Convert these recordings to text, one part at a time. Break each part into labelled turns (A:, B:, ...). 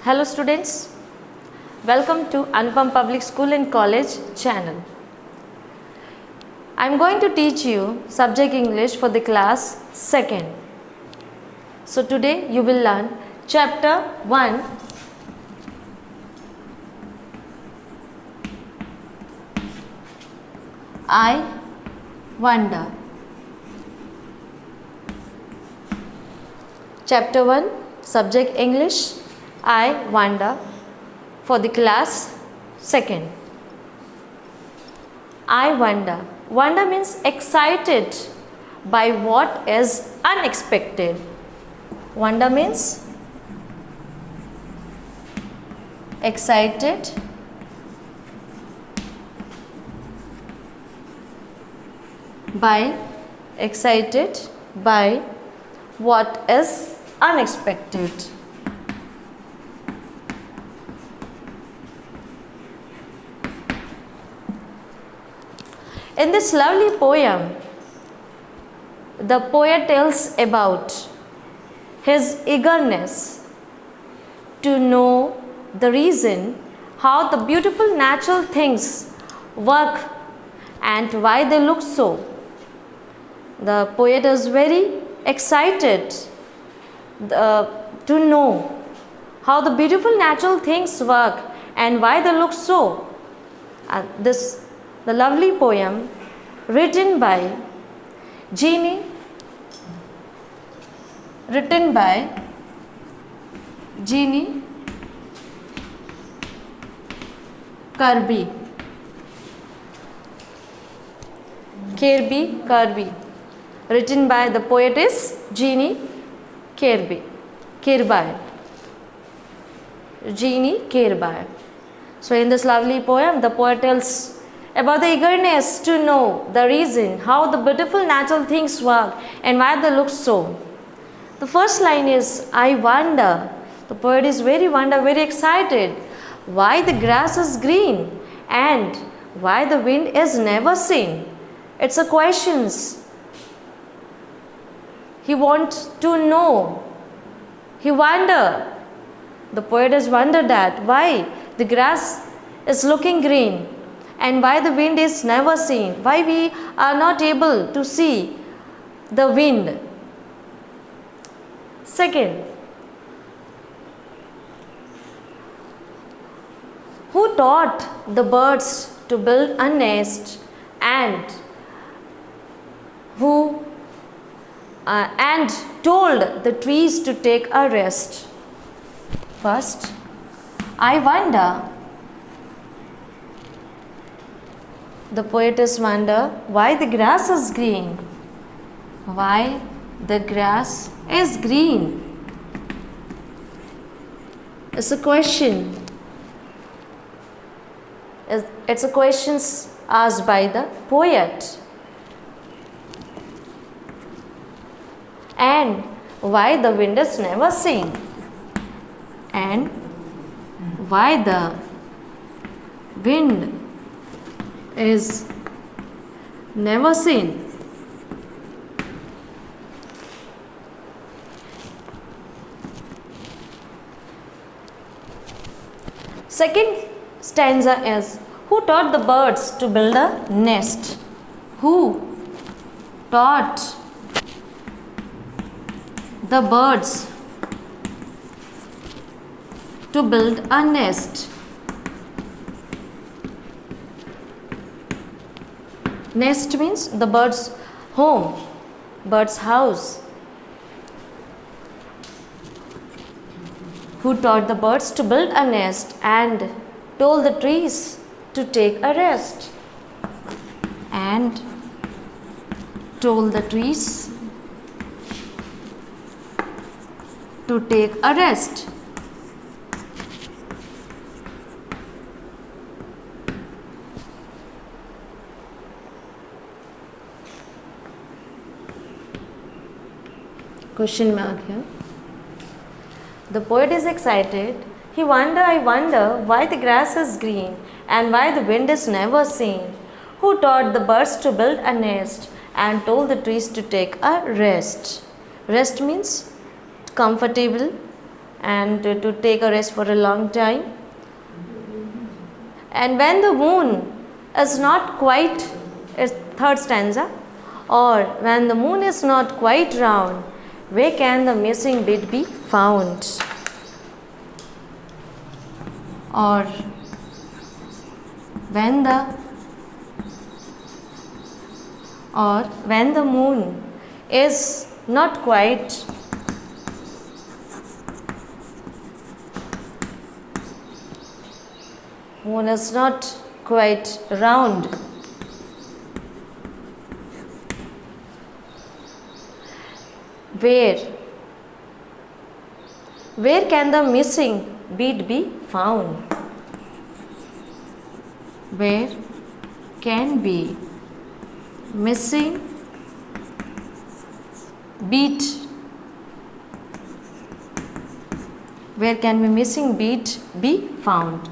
A: Hello students, welcome to Anupam Public School and College channel. I am going to teach you subject English for the class 2nd. So today you will learn chapter 1, I wonder. Chapter 1, subject English, I wonder, for the class 2nd. I wonder. Wonder means excited by what is unexpected. Wonder means excited by what is unexpected. In this lovely poem, the poet tells about his eagerness to know the reason how the beautiful natural things work and why they look so. The poet is very excited to know how the beautiful natural things work and why they look so. The lovely poem written by Jeannie Kirby. Written by the poetess Jeannie Kirby. So in this lovely poem, the poet tells about the eagerness to know the reason how the beautiful natural things work and why they look so. The first line is, I wonder. The poet is very excited why the grass is green and why the wind is never seen. It's a questions. He wants to know. He wonder. The poet has wondered that why the grass is looking green and why the wind is never seen. Why we are not able to see the wind. Second, who taught the birds to build a nest and told the trees to take a rest? First, I wonder. The poetess wonder why the grass is green. Why the grass is green? It's a question. It's a question asked by the poet. And why the wind is never seen? And why the wind is never seen? Second stanza is, who taught the birds to build a nest? Who taught the birds to build a nest? Nest means the bird's home, bird's house. Who taught the birds to build a nest and told the trees to take a rest? And told the trees to take a rest. Question mark here. The poet is excited. I wonder why the grass is green and why the wind is never seen. Who taught the birds to build a nest and told the trees to take a rest? Rest means comfortable and to take a rest for a long time. And when the moon is not quite, third stanza, or when the moon is not quite round, where can the missing bit be found? Or when the moon is not quite round, where can the missing beat be found? Where can be missing beat? Where can be missing beat be found?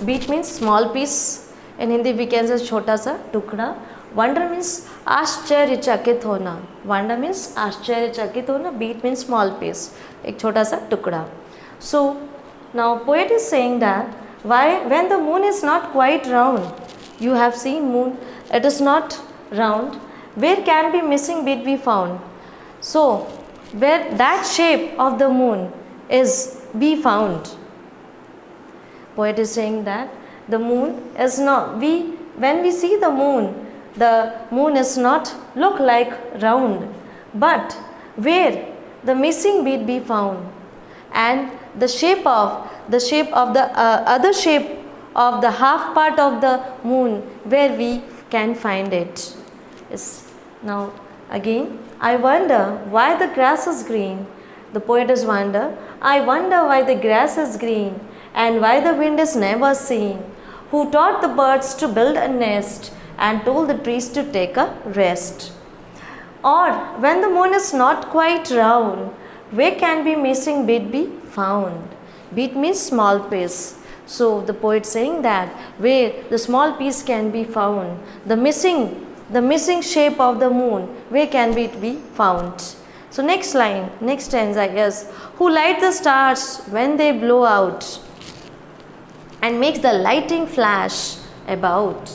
A: Beat means small piece. In Hindi we can say छोटा सा टुकड़ा. Wonder means आश्चर्यचकित होना. Wonder means आश्चर्यचकित होना. Beat means small piece. एक छोटा सा टुकड़ा. So now poet is saying that when the moon is not quite round, you have seen moon, it is not round, where can be missing bit be found? So where that shape of the moon is be found. Poet is saying that the moon is not, when we see the moon is not look like round, but where the missing bit be found, and the shape of the other shape of the half part of the moon, where we can find it. Yes. Now again, I wonder why the grass is green. The poet is wonder, I wonder why the grass is green, and why the wind is never seen, who taught the birds to build a nest and told the trees to take a rest. Or when the moon is not quite round, where can be missing bit be found? Bit means small piece. So the poet saying that where the small piece can be found, the missing shape of the moon, where can it be found? So next line, next stanza is, who light the stars when they blow out and makes the lighting flash about.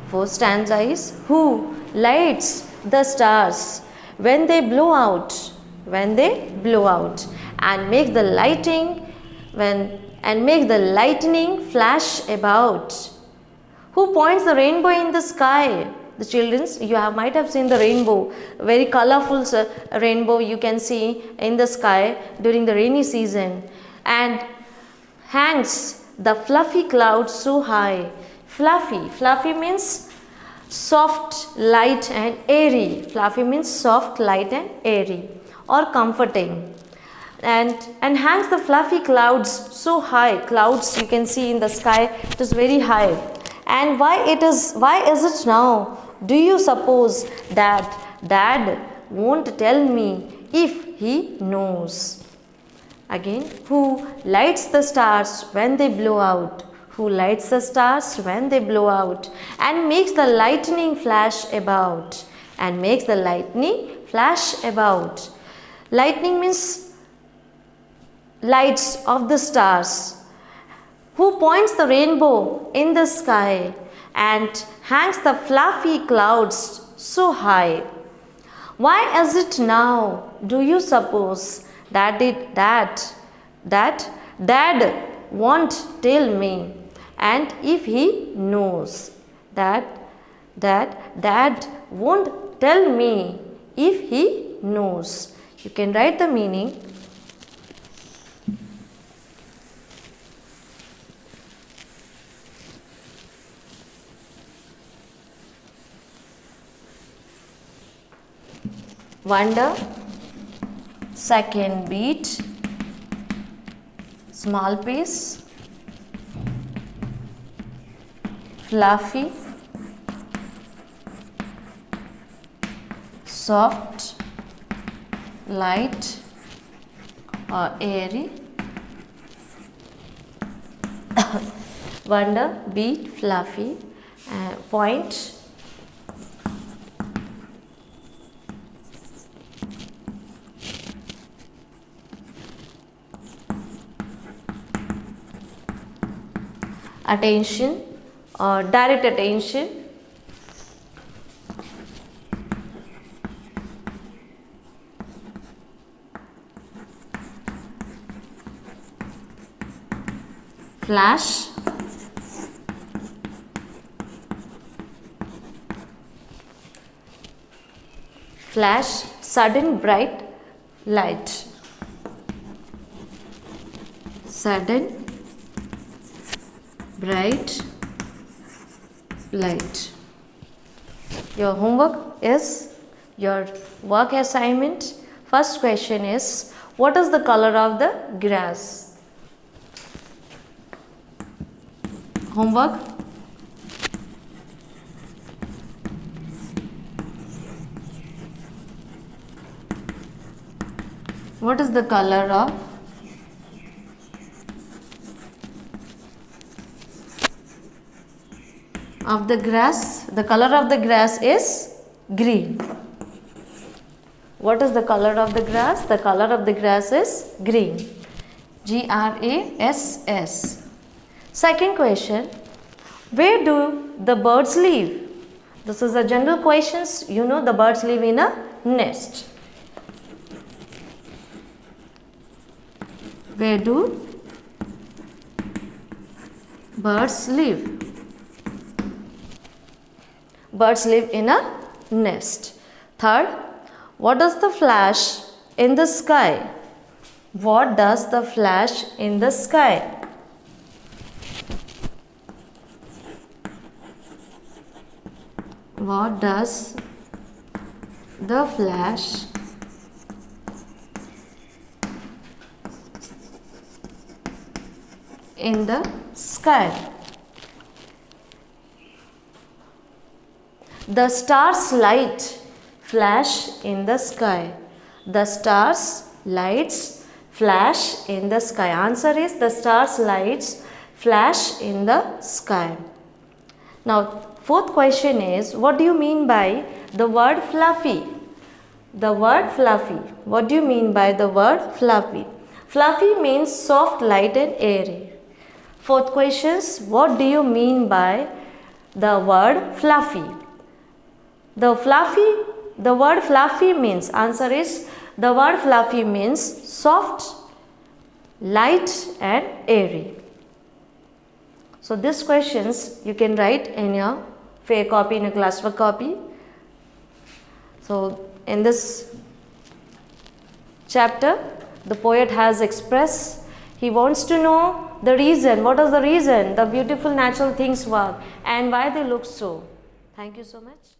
A: First stanza is, who lights the stars when they blow out, and make the lightning flash about. Who points the rainbow in the sky? The children, might have seen the rainbow, very colorful rainbow you can see in the sky during the rainy season, and hangs the fluffy clouds so high. Fluffy means soft, light and airy. Fluffy means soft, light and airy or comforting. And hangs the fluffy clouds so high. Clouds you can see in the sky, it is very high. And why is it now? Do you suppose that Dad won't tell me if he knows? Again, who lights the stars when they blow out? Who lights the stars when they blow out, and makes the lightning flash about, Lightning means lights of the stars. Who points the rainbow in the sky and hangs the fluffy clouds so high? Why is it now, do you suppose, that Dad won't tell me, and if he knows? That Dad won't tell me if he knows. You can write the meaning. Wonder, second beat, small piece, fluffy, soft, light or airy. Wonder, beat, fluffy, point, attention or direct attention. Flash, flash, sudden bright light. Sudden bright light. Your homework is your work assignment. First question is, what is the color of the grass? Homework. What is the color of the grass? The color of the grass is green. What is the color of the grass? The color of the grass is green. Grass. Second question, where do the birds live? This is a general questions. You know the birds live in a nest. Where do birds live? Birds live in a nest. Third, what does the flash in the sky? What does the flash in the sky? What does the flash in the sky? The stars light flash in the sky. The stars lights flash in the sky. Answer is the stars lights flash in the sky. Now fourth question is, what do you mean by the word fluffy? The word fluffy. What do you mean by the word fluffy? Fluffy means soft, light and airy. Fourth question, what do you mean by the word fluffy? The word fluffy means, answer is, the word fluffy means soft, light and airy. So these questions you can write in your fair copy, in your classwork copy. So in this chapter, the poet has expressed, he wants to know the reason, what is the reason the beautiful natural things work and why they look so. Thank you so much.